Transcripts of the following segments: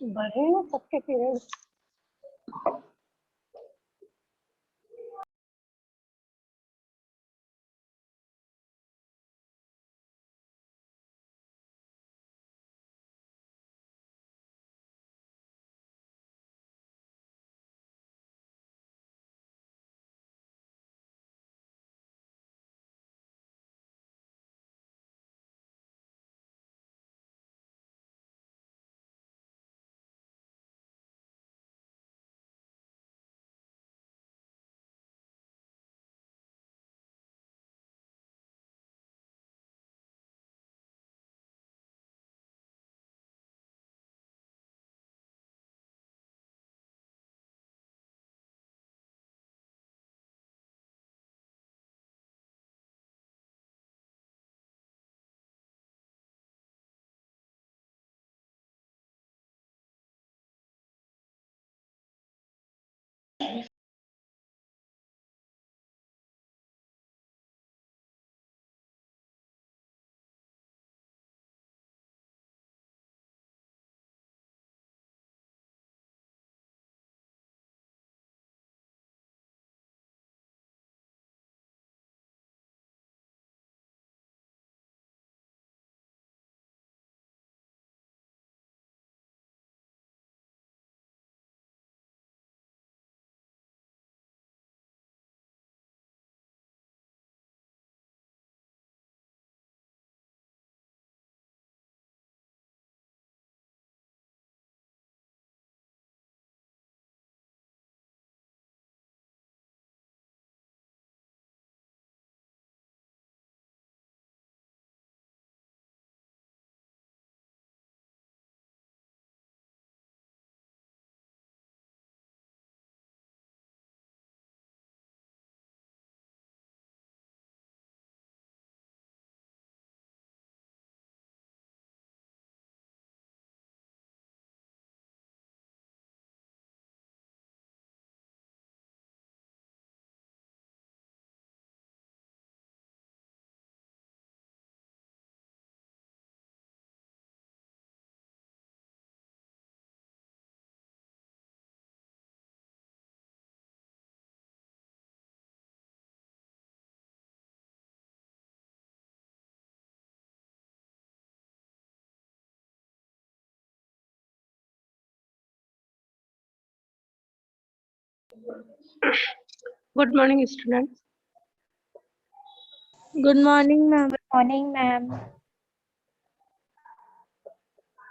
बढ़े ना सबके period. Good morning students. Good morning ma'am. Good morning ma'am.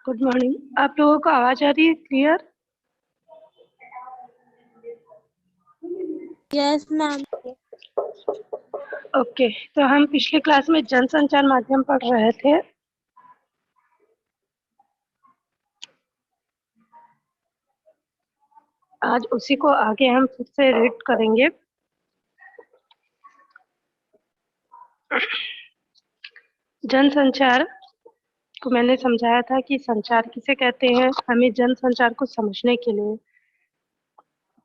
Good morning. आप लोगों को आवाज आ रही है क्लियर? Yes ma'am. ओके, तो हम पिछली क्लास में जनसंचार माध्यम पढ़ रहे थे। आज उसी को आगे हम फिर से रीड करेंगे। जनसंचार को मैंने समझाया था कि संचार किसे कहते हैं। हमें जनसंचार को समझने के लिए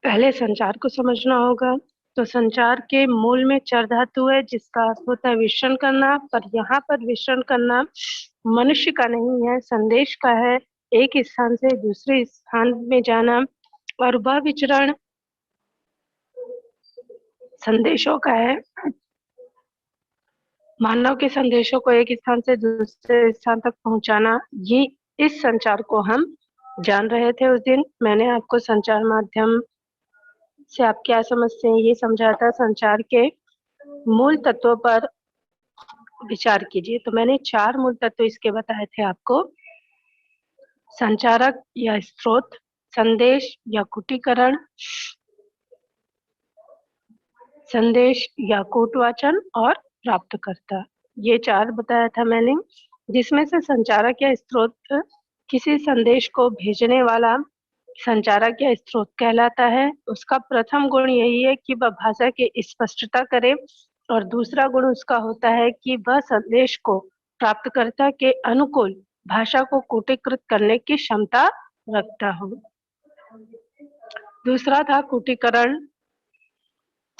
पहले संचार को समझना होगा। तो संचार के मूल में चर धातु है, जिसका अर्थ होता है विसरण करना, पर यहाँ पर विसरण करना मनुष्य का नहीं है, संदेश का है। एक स्थान से दूसरे स्थान में जाना, और वह विचरण संदेशों का है। मानव के संदेशों को एक स्थान से दूसरे स्थान तक पहुंचाना, ये इस संचार को हम जान रहे थे। उस दिन मैंने आपको संचार माध्यम से आप क्या समझते हैं ये समझा था। संचार के मूल तत्वों पर विचार कीजिए। तो मैंने 4 मूल तत्व इसके बताए थे आपको। संचारक या स्रोत, संदेश या कूटीकरण, संदेश या कूटवाचन, और प्राप्तकर्ता। ये 4 बताया था मैंने, जिसमें से संचारक या स्रोत किसी संदेश को भेजने वाला संचारक या स्रोत कहलाता है। उसका प्रथम गुण यही है कि वह भाषा की स्पष्टता करे, और दूसरा गुण उसका होता है कि वह संदेश को प्राप्तकर्ता के अनुकूल भाषा को कूटीकृत करने की क्षमता रखता हो। दूसरा था कूटीकरण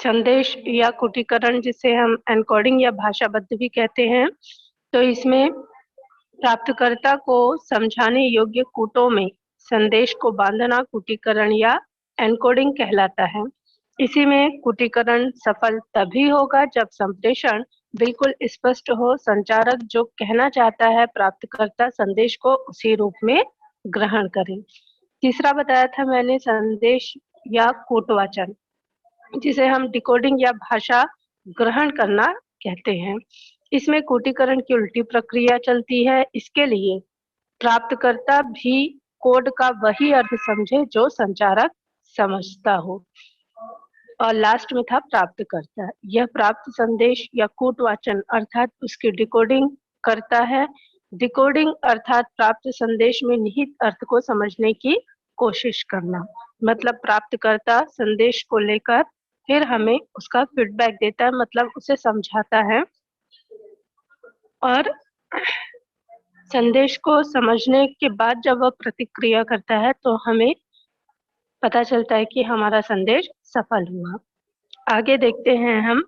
संदेश या कूटीकरण, जिसे हम एनकोडिंग या भाषाबद्ध भी कहते हैं। तो इसमें प्राप्तकर्ता को समझाने योग्य कूटों में संदेश को बांधना कूटीकरण या एनकोडिंग कहलाता है। इसी में कूटीकरण सफल तभी होगा जब संप्रेषण बिल्कुल स्पष्ट हो, संचारक जो कहना चाहता है प्राप्तकर्ता संदेश को उसी रूप में ग्रहण करे। तीसरा बताया था मैंने संदेश या कूटवाचन, जिसे हम डिकोडिंग या भाषा ग्रहण करना कहते हैं। इसमें कूटीकरण की उल्टी प्रक्रिया चलती है। इसके लिए प्राप्तकर्ता भी कोड का वही अर्थ समझे जो संचारक समझता हो। और लास्ट में था प्राप्तकर्ता, यह प्राप्त संदेश या कूटवाचन अर्थात उसकी डिकोडिंग करता है। डिकोडिंग अर्थात प्राप्त संदेश में निहित अर्थ को समझने की कोशिश करना। मतलब प्राप्तकर्ता संदेश को लेकर फिर हमें उसका फीडबैक देता है, मतलब उसे समझाता है। और संदेश को समझने के बाद जब वह प्रतिक्रिया करता है तो हमें पता चलता है कि हमारा संदेश सफल हुआ। आगे देखते हैं हम।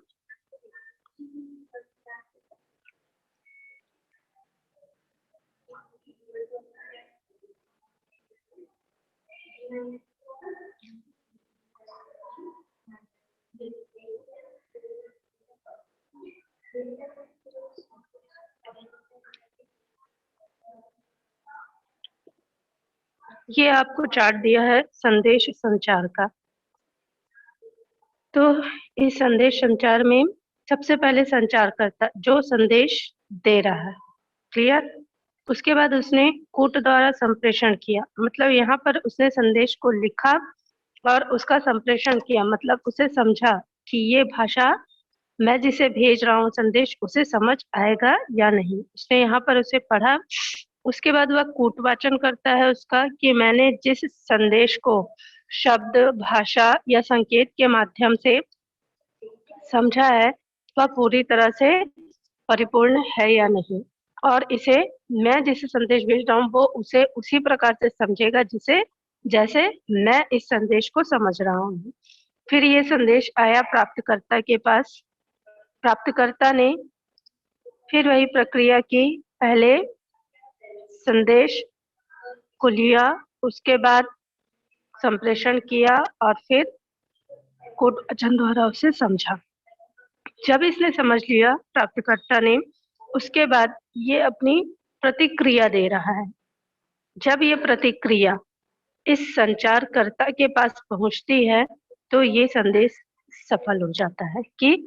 ये आपको चार्ट दिया है संदेश संचार का। तो इस संदेश संचार में सबसे पहले संचारकर्ता जो संदेश दे रहा है, क्लियर। उसके बाद उसने कूट द्वारा संप्रेषण किया, मतलब यहाँ पर उसने संदेश को लिखा और उसका संप्रेषण किया, मतलब उसे समझा कि ये भाषा मैं जिसे भेज रहा हूँ संदेश उसे समझ आएगा या नहीं। उसने यहाँ पर उसे पढ़ा। उसके बाद वह कूटवाचन करता है उसका कि मैंने जिस संदेश को शब्द, भाषा या संकेत के माध्यम से समझा है वह पूरी तरह से परिपूर्ण है या नहीं, और इसे मैं जिसे संदेश भेज रहा हूँ वो उसे उसी प्रकार से समझेगा जैसे मैं इस संदेश को समझ रहा हूँ। फिर ये संदेश आया प्राप्तकर्ता के पास। प्राप्तकर्ता ने फिर वही प्रक्रिया की, पहले संदेश को लिया, उसके बाद संप्रेषण किया और फिर कूटवाचन द्वारा उसे समझा। जब इसने समझ लिया प्राप्तकर्ता ने, उसके बाद ये अपनी प्रतिक्रिया दे रहा है। जब ये प्रतिक्रिया इस संचारकर्ता के पास पहुंचती है तो ये संदेश सफल हो जाता है कि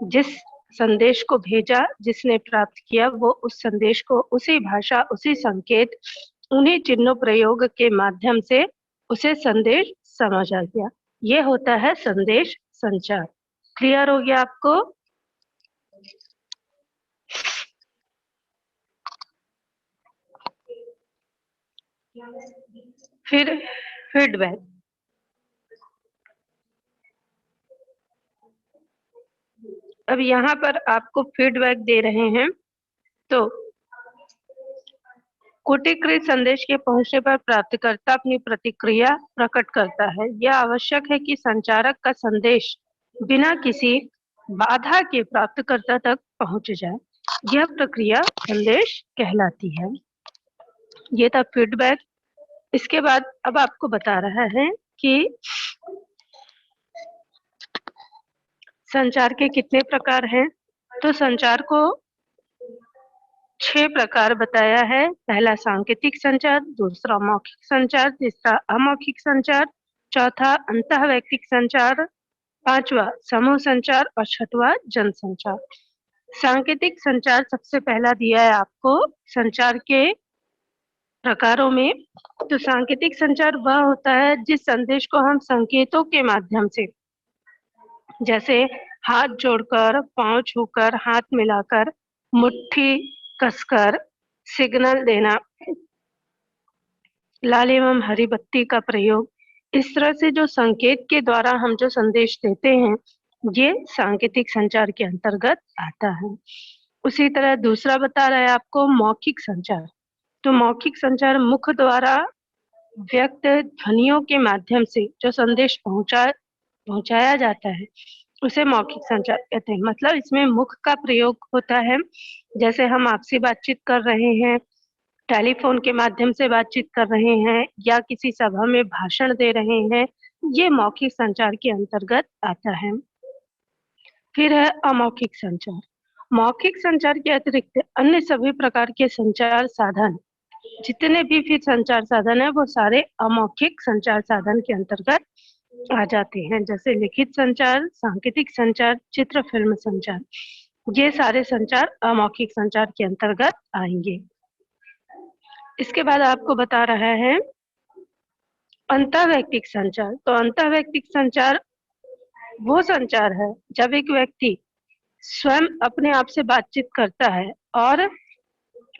जिस संदेश को भेजा, जिसने प्राप्त किया, वो उस संदेश को उसी भाषा, उसी संकेत, उन्हीं चिन्ह प्रयोग के माध्यम से उसे संदेश समझ आ गया। ये होता है संदेश संचार। क्लियर हो गया आपको? फिर फीडबैक। अब यहाँ पर आपको फीडबैक दे रहे हैं। तो कूटीकृत संदेश के पहुंचने पर प्राप्तकर्ता अपनी प्रतिक्रिया प्रकट करता है। यह आवश्यक है कि संचारक का संदेश बिना किसी बाधा के प्राप्तकर्ता तक पहुंच जाए। यह प्रक्रिया संदेश कहलाती है। ये था फीडबैक। इसके बाद अब आपको बता रहा है कि संचार के कितने प्रकार हैं। तो संचार को 6 प्रकार बताया है। पहला सांकेतिक संचार, दूसरा मौखिक संचार, तीसरा अमौखिक संचार, चौथा अंतःवैयक्तिक संचार, पांचवा समूह संचार और छठवा जनसंचार। सांकेतिक संचार सबसे पहला दिया है आपको संचार के प्रकारों में। तो सांकेतिक संचार वह होता है जिस संदेश को हम संकेतों के माध्यम से, जैसे हाथ जोड़कर, पांव छूकर, हाथ मिलाकर, मुट्ठी कसकर, सिग्नल देना, लाल एवं हरी बत्ती का प्रयोग, इस तरह से जो संकेत के द्वारा हम जो संदेश देते हैं ये सांकेतिक संचार के अंतर्गत आता है। उसी तरह दूसरा बता रहा है आपको मौखिक संचार। तो मौखिक संचार मुख द्वारा व्यक्त ध्वनियों के माध्यम से जो संदेश पहुंचाया जाता है उसे मौखिक संचार कहते हैं। मतलब इसमें मुख का प्रयोग होता है, जैसे हम आपसे बातचीत कर रहे हैं, टेलीफोन के माध्यम से बातचीत कर रहे हैं या किसी सभा में भाषण दे रहे हैं, ये मौखिक संचार के अंतर्गत आता है। फिर है अमौखिक संचार। मौखिक संचार के अतिरिक्त अन्य सभी प्रकार के संचार साधन, जितने भी फिर संचार साधन है वो सारे अमौखिक संचार साधन के अंतर्गत आ जाते हैं, जैसे लिखित संचार, सांकेतिक संचार, चित्र फिल्म संचार, ये सारे संचार अमौखिक संचार के अंतर्गत आएंगे। इसके बाद आपको बता रहा है अंतःवैयक्तिक संचार। तो अंतःवैयक्तिक संचार वो संचार है जब एक व्यक्ति स्वयं अपने आप से बातचीत करता है और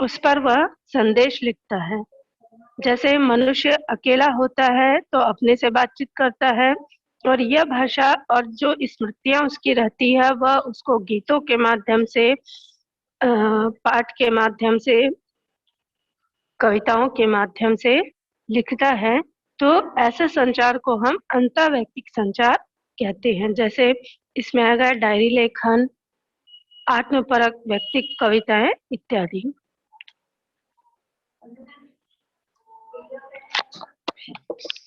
उस पर वह संदेश लिखता है। जैसे मनुष्य अकेला होता है तो अपने से बातचीत करता है, और यह भाषा और जो स्मृतियां उसकी रहती है वह उसको गीतों के माध्यम से, पाठ के माध्यम से, कविताओं के माध्यम से लिखता है। तो ऐसे संचार को हम अंतःवैयक्तिक संचार कहते हैं। जैसे इसमें आएगा डायरी लेखन, आत्मपरक व्यक्तिगत कविताएं इत्यादि।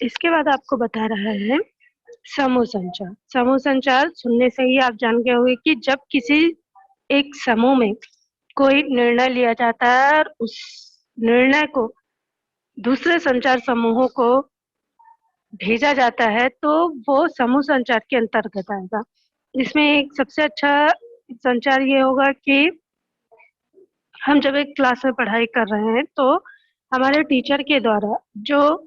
इसके बाद आपको बता रहा है समूह संचार। समूह संचार सुनने से ही आप जान गए होंगे कि जब किसी एक समूह में कोई निर्णय लिया जाता है और उस निर्णय को दूसरे संचार समूहों को भेजा जाता है तो वो समूह संचार के अंतर्गत आएगा। इसमें एक सबसे अच्छा संचार ये होगा कि हम जब एक क्लास में पढ़ाई कर रहे हैं तो हमारे टीचर के द्वारा जो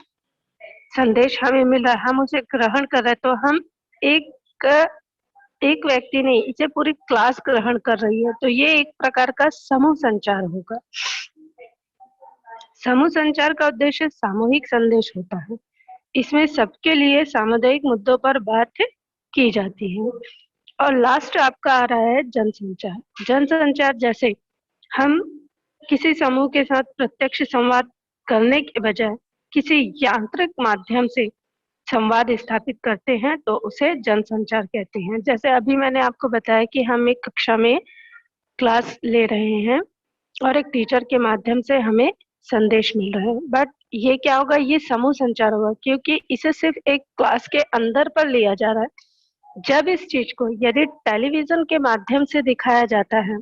संदेश हमें मिला, हम उसे ग्रहण कर रहे हैं, तो हम एक व्यक्ति नहीं, इसे पूरी क्लास ग्रहण कर रही है, तो ये एक प्रकार का समूह संचार होगा। समूह संचार का उद्देश्य सामूहिक संदेश होता है। इसमें सबके लिए सामुदायिक मुद्दों पर बात की जाती है। और लास्ट आपका आ रहा है जनसंचार। जनसंचार जैसे हम किसी समूह के साथ प्रत्यक्ष संवाद करने के बजाय किसी यांत्रिक माध्यम से संवाद स्थापित करते हैं तो उसे जनसंचार कहते हैं। जैसे अभी मैंने आपको बताया कि हम एक कक्षा में क्लास ले रहे हैं और एक टीचर के माध्यम से हमें संदेश मिल रहा है, बट ये क्या होगा, ये समूह संचार होगा क्योंकि इसे सिर्फ एक क्लास के अंदर पर लिया जा रहा है। जब इस चीज को यदि टेलीविजन के माध्यम से दिखाया जाता है,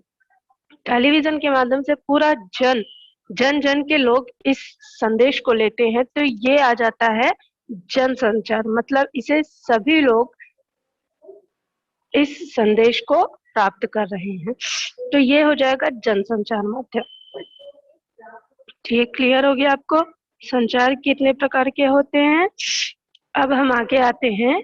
टेलीविजन के माध्यम से पूरा जन जन के लोग इस संदेश को लेते हैं, तो ये आ जाता है जनसंचार। मतलब इसे सभी लोग इस संदेश को प्राप्त कर रहे हैं, तो ये हो जाएगा जनसंचार माध्यम। ठीक, क्लियर हो गया आपको संचार कितने प्रकार के होते हैं। अब हम आगे आते हैं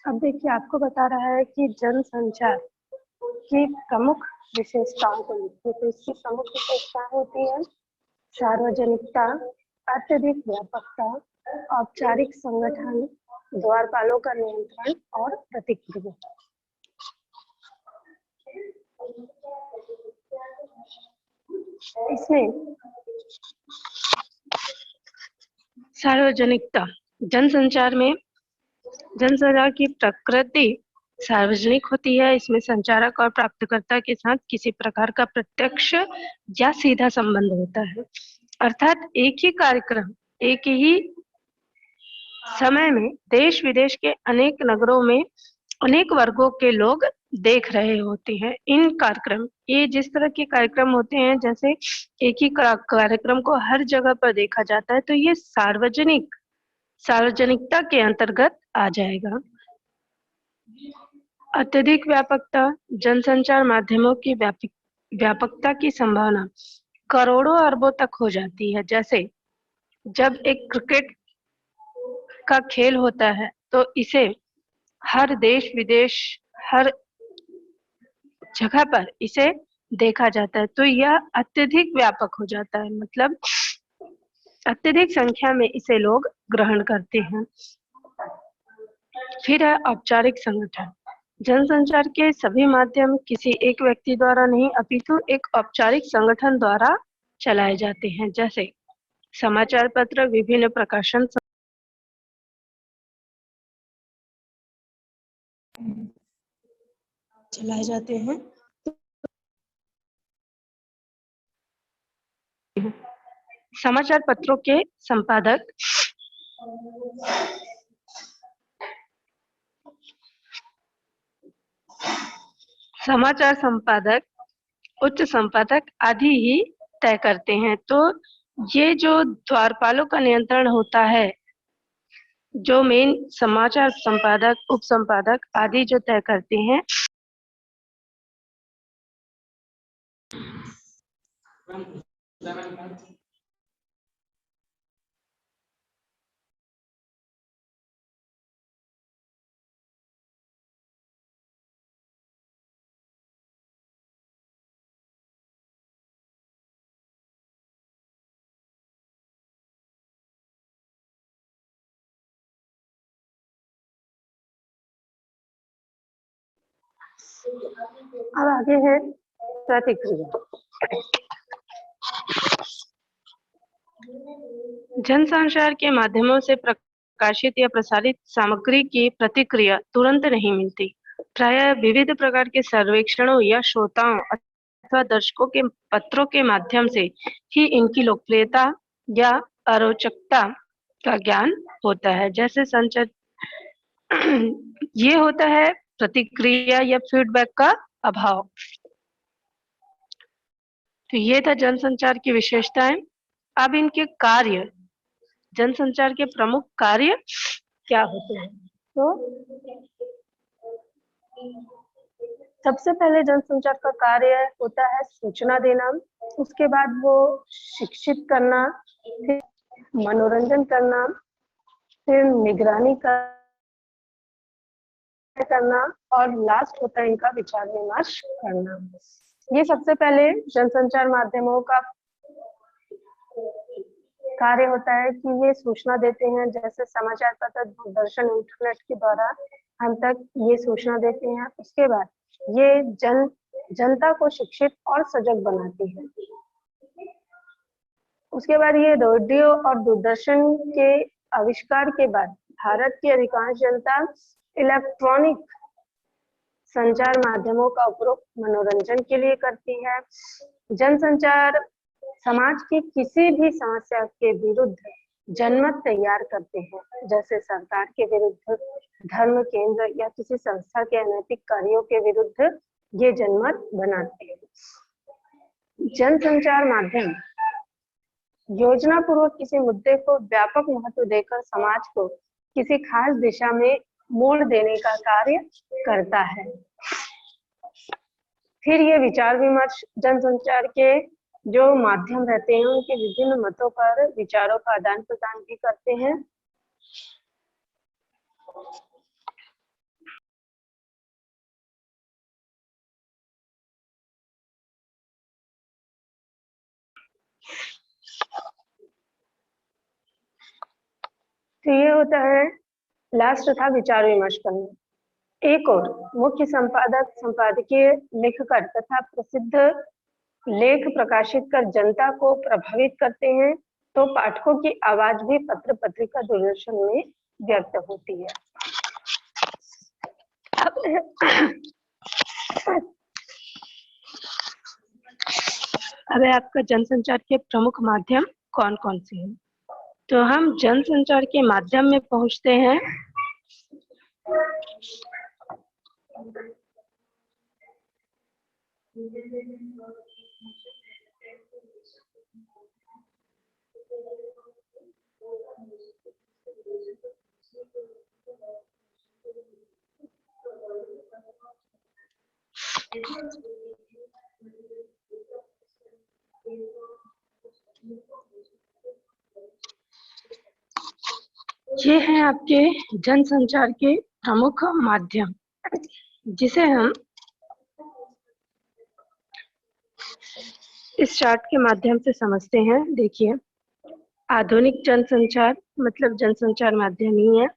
अब देखिए, आपको बता रहा है कि जनसंचार की प्रमुख विशेषताओं को लिखिए। तो इसकी प्रमुख विशेषताएं होती है सार्वजनिकता, अत्यधिक व्यापकता, औपचारिक संगठन, द्वारपालों का नियंत्रण और प्रतिक्रिया। इसमें सार्वजनिकता, जनसंचार में जनसंचार की प्रकृति सार्वजनिक होती है। इसमें संचारक और प्राप्तकर्ता के साथ किसी प्रकार का प्रत्यक्ष या सीधा संबंध होता है, अर्थात एक ही कार्यक्रम एक ही समय में देश विदेश के अनेक नगरों में अनेक वर्गों के लोग देख रहे होते हैं। इन कार्यक्रम, ये जिस तरह के कार्यक्रम होते हैं, जैसे एक ही कार्यक्रम को हर जगह पर देखा जाता है, तो ये सार्वजनिकता के अंतर्गत आ जाएगा। अत्यधिक व्यापकता, जनसंचार माध्यमों की व्यापकता की संभावना करोड़ों अरबों तक हो जाती है। जैसे जब एक क्रिकेट का खेल होता है तो इसे हर देश विदेश, हर जगह पर इसे देखा जाता है, तो यह अत्यधिक व्यापक हो जाता है, मतलब अत्यधिक संख्या में इसे लोग ग्रहण करते हैं। फिर है औपचारिक संगठन। जनसंचार के सभी माध्यम किसी एक व्यक्ति द्वारा नहीं अपितु एक औपचारिक संगठन द्वारा चलाए जाते हैं। जैसे समाचार पत्र, विभिन्न प्रकाशन चलाए जाते हैं। समाचार पत्रों के संपादक समाचार संपादक, उच्च संपादक आदि ही तय करते हैं। तो ये जो द्वारपालों का नियंत्रण होता है, जो मेन समाचार संपादक, उप संपादक आदि जो तय करते हैं, अब आगे है प्रतिक्रिया। जनसंचार के माध्यमों से प्रकाशित या प्रसारित सामग्री की प्रतिक्रिया तुरंत नहीं मिलती। प्रायः विविध प्रकार के सर्वेक्षणों या श्रोताओं अथवा दर्शकों के पत्रों के माध्यम से ही इनकी लोकप्रियता या अरोचकता का ज्ञान होता है। जैसे संचार ये होता है प्रतिक्रिया या फीडबैक का अभाव। तो ये था जनसंचार की विशेषताएं। अब इनके कार्य, जनसंचार के प्रमुख कार्य क्या होते हैं? तो सबसे पहले जनसंचार का कार्य होता है सूचना देना, उसके बाद वो शिक्षित करना, फिर मनोरंजन करना, फिर निगरानी करना और लास्ट होता है इनका विचार विमर्श करना। ये सबसे पहले जनसंचार माध्यमों का कार्य होता है कि ये सूचना देते हैं। जैसे समाचार पत्र, दूरदर्शन, इंटरनेट के द्वारा हम तक ये सूचना देते हैं। उसके बाद ये जनता को शिक्षित और सजग बनाती है। उसके बाद ये रेडियो और दूरदर्शन के आविष्कार के बाद भारत की अधिकांश जनता इलेक्ट्रॉनिक संचार माध्यमों का उपयोग मनोरंजन के लिए करती है। जनसंचार समाज की किसी भी समस्या के विरुद्ध जनमत तैयार करते हैं। जैसे सरकार के विरुद्ध, धर्म केंद्र या किसी संस्था के अनैतिक कार्यों के विरुद्ध ये जनमत बनाते हैं। जनसंचार माध्यम योजना पूर्वक किसी मुद्दे को व्यापक महत्व देकर समाज को किसी खास दिशा में मोड़ देने का कार्य करता है। फिर ये विचार विमर्श, जनसंचार के जो माध्यम रहते हैं उनके विभिन्न मतों पर विचारों का आदान प्रदान भी करते हैं। तो ये होता है, लास्ट था विचार विमर्श करना। एक और मुख्य संपादक संपादकीय लिखकर तथा प्रसिद्ध लेख प्रकाशित कर जनता को प्रभावित करते हैं। तो पाठकों की आवाज भी पत्र, पत्रिका, दूरदर्शन में व्यक्त होती है। अब आपका जनसंचार के प्रमुख माध्यम कौन कौन से हैं? तो हम जनसंचार के माध्यम में पहुंचते हैं ये हैं आपके जनसंचार के प्रमुख माध्यम, जिसे हम इस चार्ट के माध्यम से समझते हैं। देखिए, आधुनिक जनसंचार मतलब जनसंचार माध्यम ही है।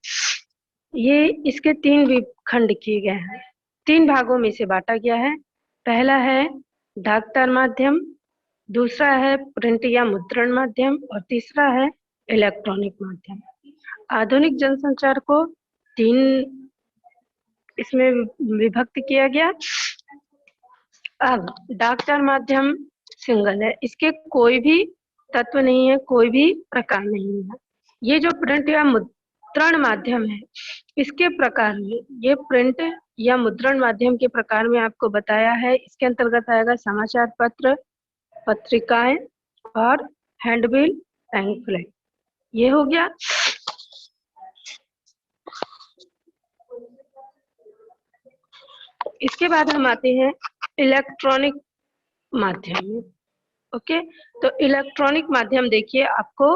ये इसके 3 खंड किए गए हैं, 3 भागों में से बांटा गया है। पहला है डाकतार माध्यम, दूसरा है प्रिंट या मुद्रण माध्यम और तीसरा है इलेक्ट्रॉनिक माध्यम। आधुनिक जनसंचार को 3 इसमें विभक्त किया गया। अब डाकतार माध्यम सिंगल है, इसके कोई भी तत्व नहीं है, कोई भी प्रकार नहीं है। ये जो प्रिंट या मुद्रण माध्यम है, इसके प्रकार में, ये प्रिंट या मुद्रण माध्यम के प्रकार में आपको बताया है। इसके अंतर्गत आएगा समाचार पत्र, पत्रिकाएं और हैंडबिल, पैम्फलेट। ये हो गया। इसके बाद हम आते हैं इलेक्ट्रॉनिक माध्यम में। ओके, तो इलेक्ट्रॉनिक माध्यम देखिए, आपको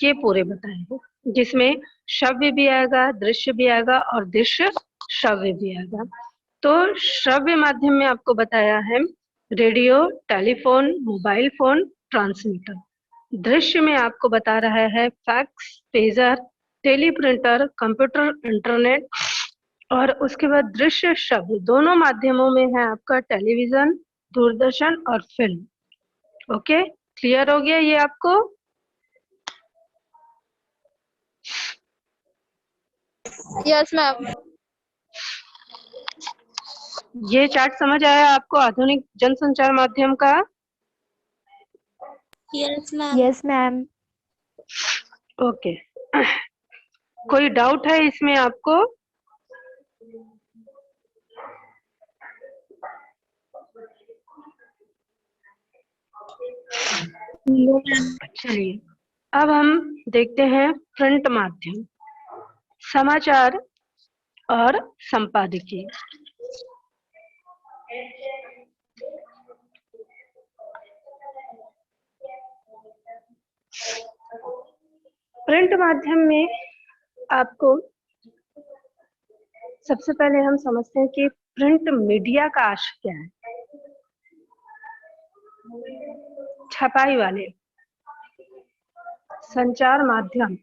ये पूरे बताएंगे, जिसमें श्रव्य भी आएगा, दृश्य भी आएगा और दृश्य श्रव्य भी आएगा। तो श्रव्य माध्यम में आपको बताया है radio, telephone, mobile phone, transmitter. दृश्य में आपको बता रहा है fax, pager, teleprinter, computer, internet. और उसके बाद दृश्य श्रव्य दोनों माध्यमों में है आपका टेलीविजन, दूरदर्शन और फिल्म। ओके, क्लियर हो गया ये आपको? Yes ma'am. ये चार्ट समझ आया आपको आधुनिक जनसंचार माध्यम का? Yes ma'am. Yes ma'am. Okay, कोई डाउट है इसमें आपको? चलिए, अब हम देखते हैं प्रिंट माध्यम, समाचार और संपादकीय। प्रिंट माध्यम में आपको सबसे पहले हम समझते हैं कि प्रिंट मीडिया का आशय क्या है। छपाई वाले संचार माध्यम,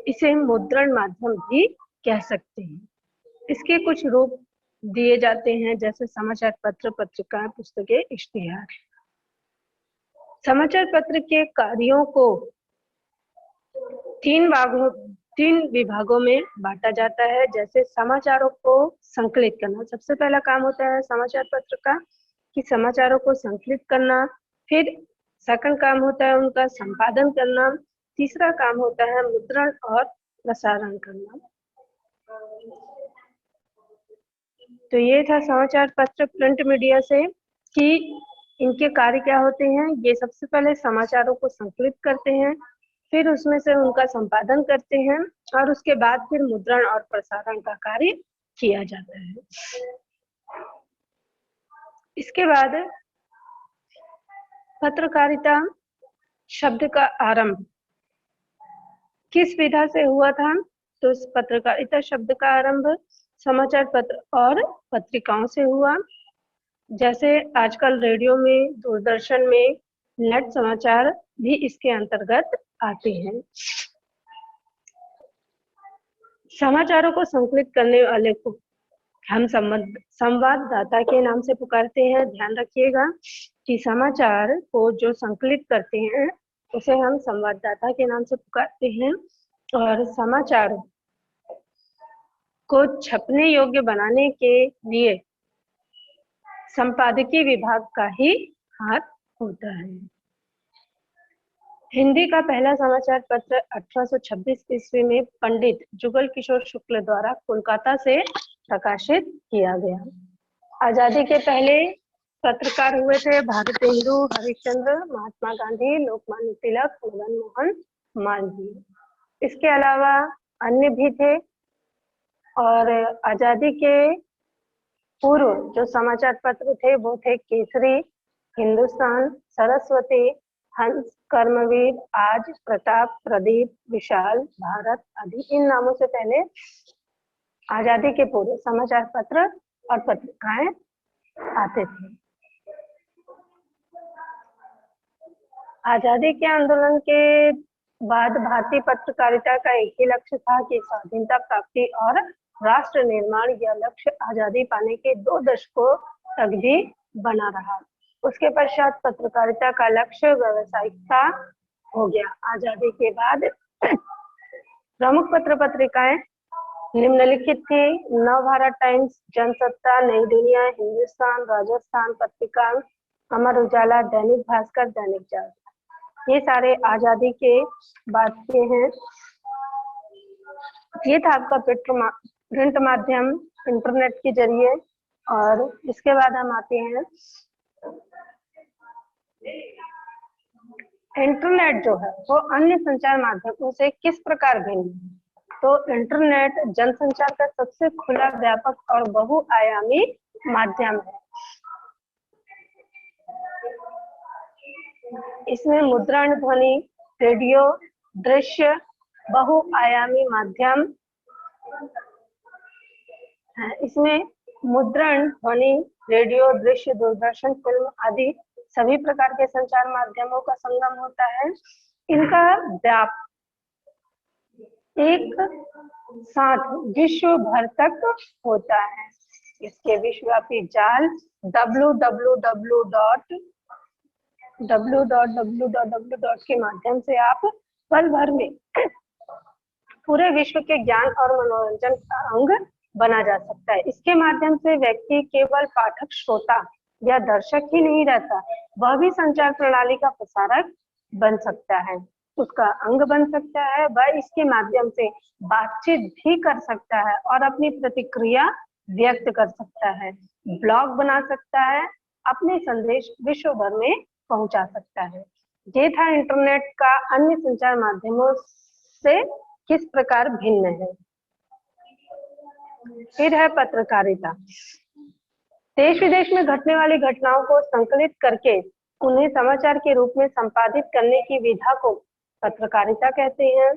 इसे मुद्रण माध्यम भी कह सकते हैं। इसके कुछ रूप दिए जाते हैं, जैसे समाचार पत्र, पत्रिका, पुस्तकें, इश्तिहार। समाचार पत्र के कार्यों को 3 विभागों में बांटा जाता है। जैसे समाचारों को संकलित करना, सबसे पहला काम होता है समाचार पत्र का कि समाचारों को संकलित करना। फिर सेकंड काम होता है उनका संपादन करना। तीसरा काम होता है मुद्रण और प्रसारण करना। तो ये था समाचार पत्र प्रिंट मीडिया से कि इनके कार्य क्या होते हैं। ये सबसे पहले समाचारों को संकलित करते हैं, फिर उसमें से उनका संपादन करते हैं और उसके बाद फिर मुद्रण और प्रसारण का कार्य किया जाता है। इसके बाद पत्रकारिता शब्द का आरंभ किस विधा से हुआ था? तो इस पत्रकारिता शब्द का आरंभ समाचार पत्र और पत्रिकाओं से हुआ। जैसे आजकल रेडियो में, दूरदर्शन में नेट समाचार भी इसके अंतर्गत आते हैं। समाचारों को संकलित करने वाले को हम संवाददाता के नाम से पुकारते हैं। ध्यान रखिएगा कि समाचार को जो संकलित करते हैं उसे हम संवाददाता के नाम से पुकारते हैं। और समाचार को छपने योग्य बनाने के लिए संपादकीय विभाग का ही हाथ होता है। हिंदी का पहला समाचार पत्र 1826 ईस्वी में पंडित जुगल किशोर शुक्ल द्वारा कोलकाता से प्रकाशित किया गया। आजादी के पहले पत्रकार हुए थे भारतेंदु हरिश्चंद्र, महात्मा गांधी, लोकमान्य तिलक, मदन मोहन मालवीय। इसके अलावा अन्य भी थे। और आजादी के पूर्व जो समाचार पत्र थे वो थे केसरी, हिंदुस्तान, सरस्वती, हंस, कर्मवीर, आज, प्रताप, प्रदीप, विशाल, भारत आदि। इन नामों से पहले आजादी के पूर्व समाचार पत्र और पत्रिकाएं आते थे। आजादी के आंदोलन के बाद भारतीय पत्रकारिता का एक ही लक्ष्य था कि स्वाधीनता प्राप्ति और राष्ट्र निर्माण। यह लक्ष्य आजादी पाने के 2 दशकों तक भी बना रहा। उसके पश्चात पत्रकारिता का लक्ष्य व्यावसायिकता हो गया। आजादी के बाद प्रमुख पत्र पत्रिकाएं निम्नलिखित थी: नवभारत टाइम्स, जनसत्ता, नई दुनिया, हिंदुस्तान, राजस्थान पत्रिका, अमर उजाला, दैनिक भास्कर, दैनिक जागरण। ये सारे आजादी के बाद के हैं। ये था आपका प्रिंट माध्यम इंटरनेट के जरिए। और इसके बाद हम आते हैं इंटरनेट जो है वो अन्य संचार माध्यमों से किस प्रकार भिन्न है। तो इंटरनेट जनसंचार का सबसे खुला, व्यापक और बहुआयामी माध्यम है। इसमें मुद्रण, ध्वनि, रेडियो, दृश्य, बहुआयामी माध्यम है। इसमें मुद्रण, ध्वनि, रेडियो, दृश्य, दूरदर्शन, फिल्म आदि सभी प्रकार के संचार माध्यमों का संगम होता है। इनका व्याप एक साथ विश्व भर तक होता है। इसके विश्वव्यापी जाल www के माध्यम से आप पल भर में पूरे विश्व के ज्ञान और मनोरंजन का अंग बना जा सकता है। इसके माध्यम से व्यक्ति केवल पाठक, श्रोता या दर्शक ही नहीं रहता, वह भी संचार प्रणाली का प्रसारक बन सकता है, उसका अंग बन सकता है। वह इसके माध्यम से बातचीत भी कर सकता है और अपनी प्रतिक्रिया व्यक्त कर सकता है, ब्लॉग बना सकता है, अपने संदेश विश्व भर में पहुंचा सकता है। ये था इंटरनेट का अन्य संचार माध्यमों से किस प्रकार भिन्न है। फिर है पत्रकारिता। देश विदेश में घटने वाली घटनाओं को संकलित करके उन्हें समाचार के रूप में संपादित करने की विधा को पत्रकारिता कहते हैं।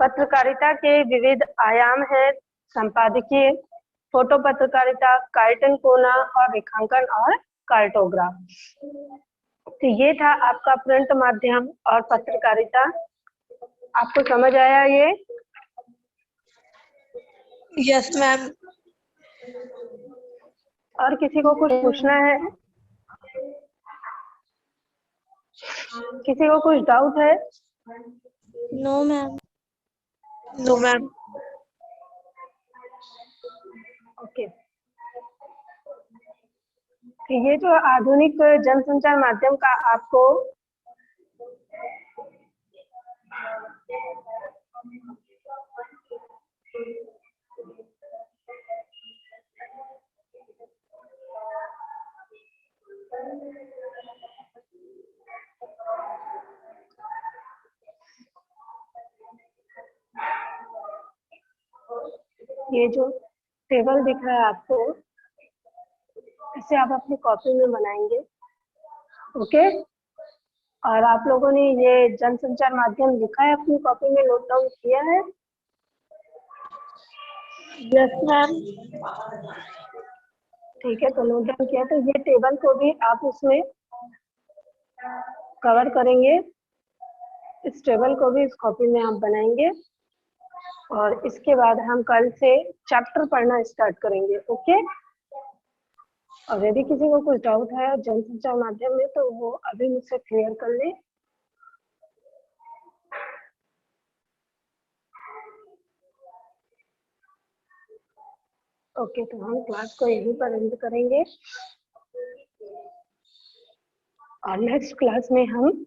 पत्रकारिता के विविध आयाम हैं: संपादकीय, फोटो पत्रकारिता, कार्टन कोना और रेखांकन और कार्टोग्राफ। तो ये था आपका प्रिंट माध्यम और पत्रकारिता। आपको समझ आया ये? Yes ma'am. और किसी को कुछ पूछना है? किसी को कुछ डाउट है? No ma'am. No ma'am. Okay. ये जो आधुनिक जनसंचार माध्यम का आपको ये जो टेबल दिख रहा है आपको, इसे आप अपनी कॉपी में बनाएंगे। ओके। और आप लोगों ने ये जनसंचार माध्यम लिखा है अपनी कॉपी में, नोट डाउन किया है? Yes ma'am. ठीक है, तो नोट डाउन किया। तो ये टेबल को भी आप उसमें कवर करेंगे। इस टेबल को भी इस कॉपी में आप बनाएंगे और इसके बाद हम कल से चैप्टर पढ़ना स्टार्ट करेंगे। ओके। और यदि किसी को कुछ डाउट है जनसंचार माध्यम में तो वो अभी मुझसे क्लियर कर ले। ओके, तो हम क्लास को यहीं पर एंड करेंगे और नेक्स्ट क्लास में हम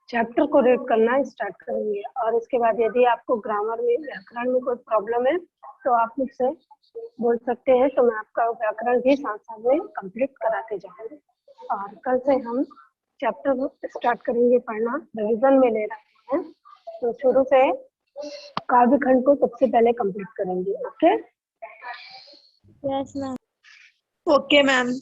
चैप्टर को रीड करना स्टार्ट करेंगे। और इसके बाद यदि आपको ग्रामर में, व्याकरण में कोई प्रॉब्लम है तो आप मुझसे बोल सकते हैं, तो मैं आपका व्याकरण भी साथ साथ में कंप्लीट कराते जाऊंगी। और कल से हम चैप्टर स्टार्ट करेंगे पढ़ना, रिवीजन में ले रहे हैं, तो शुरू से काव्य खंड को सबसे पहले कंप्लीट करेंगे। Okay. Yes, ma'am. Okay, ma'am.